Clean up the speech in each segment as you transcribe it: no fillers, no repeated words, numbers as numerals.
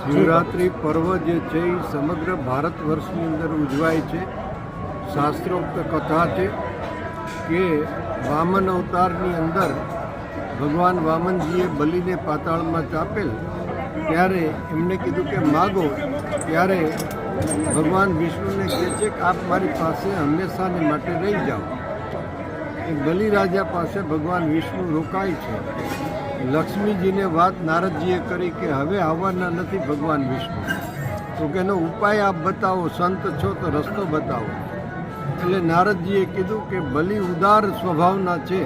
શિવરાત્રિ પર્વ જે છે એ સમગ્ર ભારત વર્ષની અંદર ઉજવાય છે. શાસ્ત્રોક્ત કથા છે કે વામન અવતારની અંદર ભગવાન વામનજીએ બલિને પાતાળમાં ચાપેલ ત્યારે એમણે કીધું કે માગો, ત્યારે ભગવાન વિષ્ણુને કહે છે કે આપ મારી પાસે હંમેશાને માટે રહી જાઓ. એ બલિરાજા પાસે ભગવાન વિષ્ણુ રોકાય છે. લક્ષ્મીજીને વાત નારદજીએ કરી કે હવે આવવાના નથી ભગવાન વિષ્ણુ, તો કે એનો ઉપાય આપ બતાવો, સંત છો તો રસ્તો બતાવો. એટલે નારદજીએ કીધું કે બલિ ઉદાર સ્વભાવના છે,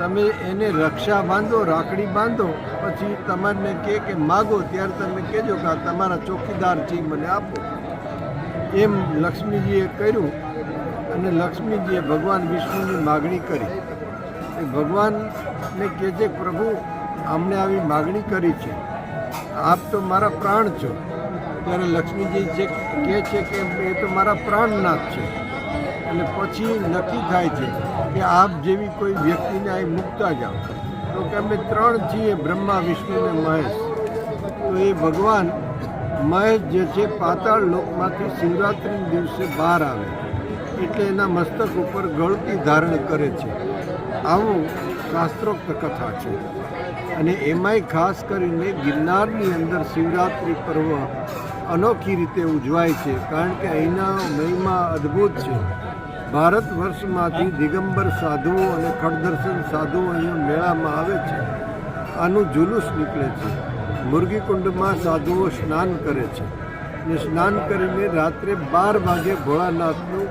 તમે એને રક્ષા બાંધો, રાખડી બાંધો, પછી તમારને કે માગો ત્યારે તમે કહેજો કે આ તમારા ચોકીદાર છે, મને આપો. એમ લક્ષ્મીજીએ કર્યું અને લક્ષ્મીજીએ ભગવાન વિષ્ણુની માગણી કરી. એ ભગવાનને કહે છે પ્રભુ અમને આવી માગણી કરી છે, આપ તો મારા પ્રાણ છો. ત્યારે લક્ષ્મીજી કહે છે કે એ તો મારા પ્રાણનાથ છે. અને પછી નક્કી થાય છે કે આપ જેવી કોઈ વ્યક્તિને અહીં મૂકતા જાઓ. તો કે અમે ત્રણ છીએ, બ્રહ્મા, વિષ્ણુ અને મહેશ. તો એ ભગવાન મહેશ જે છે પાતાળ લોકમાંથી શિવરાત્રિના દિવસે બહાર આવે એટલે એના મસ્તક ઉપર ગળતી ધારણ કરે છે. આવું શાસ્ત્રોક્ત કથા છે. અને એમાંય ખાસ કરીને ગિરનારની અંદર શિવરાત્રિ પર્વ અનોખી રીતે ઉજવાય છે, કારણ કે અહીંના મહિમા અદ્ભુત છે. ભારત વર્ષમાંથી દિગંબર સાધુઓ અને ખડદર્શન સાધુઓ અહીંયા મેળામાં આવે છે. આનું જુલુસ નીકળે છે. મુરગીકુંડમાં સાધુઓ સ્નાન કરે છે અને સ્નાન કરીને રાત્રે 12 વાગે ભોળાનાથનું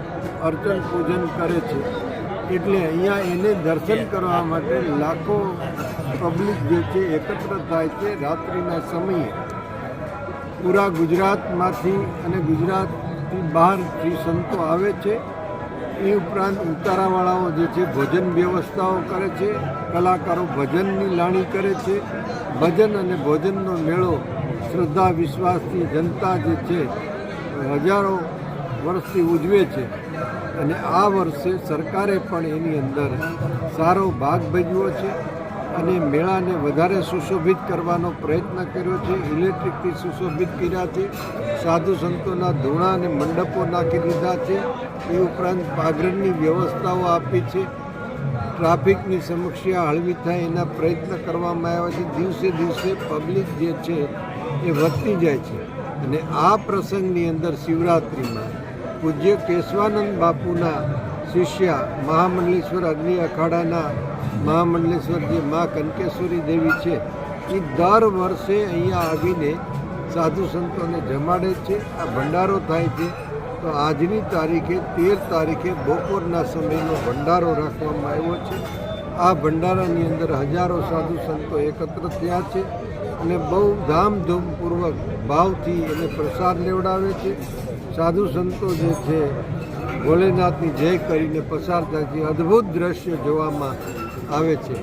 અર્ચન પૂજન કરે છે. એટલે અહીંયા એને દર્શન કરવા માટે લાખો પબ્લિક જે છે એકત્ર થાય છે. રાત્રિના સમયે પૂરા ગુજરાતમાંથી અને ગુજરાતથી બહારથી સંતો આવે છે. એ ઉપરાંત ઉતારાવાળાઓ જે છે ભોજન વ્યવસ્થાઓ કરે છે, કલાકારો ભજનની લાણી કરે છે. ભજન અને ભોજનનો મેળો શ્રદ્ધા વિશ્વાસથી જનતા જે છે હજારો વર્ષથી ઉજવે છે. અને આ વર્ષે સરકારે પણ એની અંદર સારો ભાગ ભજવ્યો છે અને મેળાને વધારે સુશોભિત કરવાનો પ્રયત્ન કર્યો છે. ઇલેક્ટ્રિકથી સુશોભિત કર્યા છે. સાધુ સંતોના ધૂણા અને મંડપો નાખી દીધા છે. એ ઉપરાંત પાઘરણની વ્યવસ્થાઓ આપી છે. ટ્રાફિકની સમસ્યા હળવી થાય એના પ્રયત્ન કરવામાં આવ્યા છે. દિવસે દિવસે પબ્લિક જે છે એ વધતી જાય છે. અને આ પ્રસંગની અંદર શિવરાત્રિમાં પૂજ્ય કેશવાનંદ બાપુના શિષ્યા મહામંડલેશ્વર અગ્નિ અખાડાના મહામંડલેશ્વર જે મા કનકેશ્વરી દેવી છે, એ દર વર્ષે અહીંયા આવીને સાધુ સંતોને જમાડે છે. આ ભંડારો થાય છે. તો આજની તારીખે 13 તારીખે બપોરના સમયનો ભંડારો રાખવામાં આવ્યો છે. આ ભંડારાની અંદર હજારો સાધુ સંતો એકત્ર થયા છે અને બહુ ધામધૂમપૂર્વક ભાવથી એને પ્રસાદ લેવડાવે છે. સાધુ સંતો જે છે ભોલેનાથની જય કરીને પસાર થાય છે. અદ્ભુત દ્રશ્ય જોવામાં આવે છે.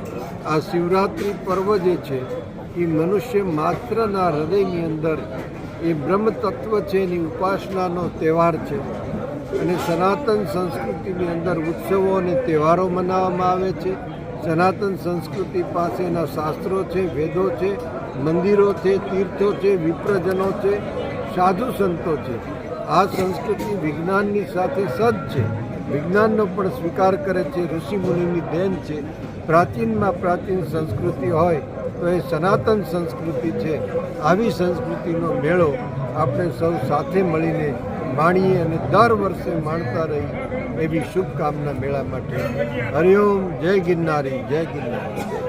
આ શિવરાત્રિ પર્વ જે છે એ મનુષ્ય માત્રના હૃદયની અંદર એ બ્રહ્મ તત્વ છે એની ઉપાસનાનો તહેવાર છે. અને સનાતન સંસ્કૃતિની અંદર ઉત્સવો અને તહેવારો મનાવવામાં આવે છે. સનાતન સંસ્કૃતિ પાસેના શાસ્ત્રો છે, વેદો છે, મંદિરો છે, તીર્થો છે, વિપ્રજનો છે, સાધુ સંતો છે. આ સંસ્કૃતિ વિજ્ઞાનની સાથે સજ્જ છે. વિજ્ઞાનનો પણ સ્વીકાર કરે છે. ઋષિમુનિની દેન છે. પ્રાચીનમાં પ્રાચીન સંસ્કૃતિ હોય તો એ સનાતન સંસ્કૃતિ છે. આવી સંસ્કૃતિનો મેળો આપણે સૌ સાથે મળીને માણીએ અને દર વર્ષે માણતા રહી એવી શુભકામના મેળા માટે. હરિઓમ. જય ગિરનારી, જય ગિરનારી.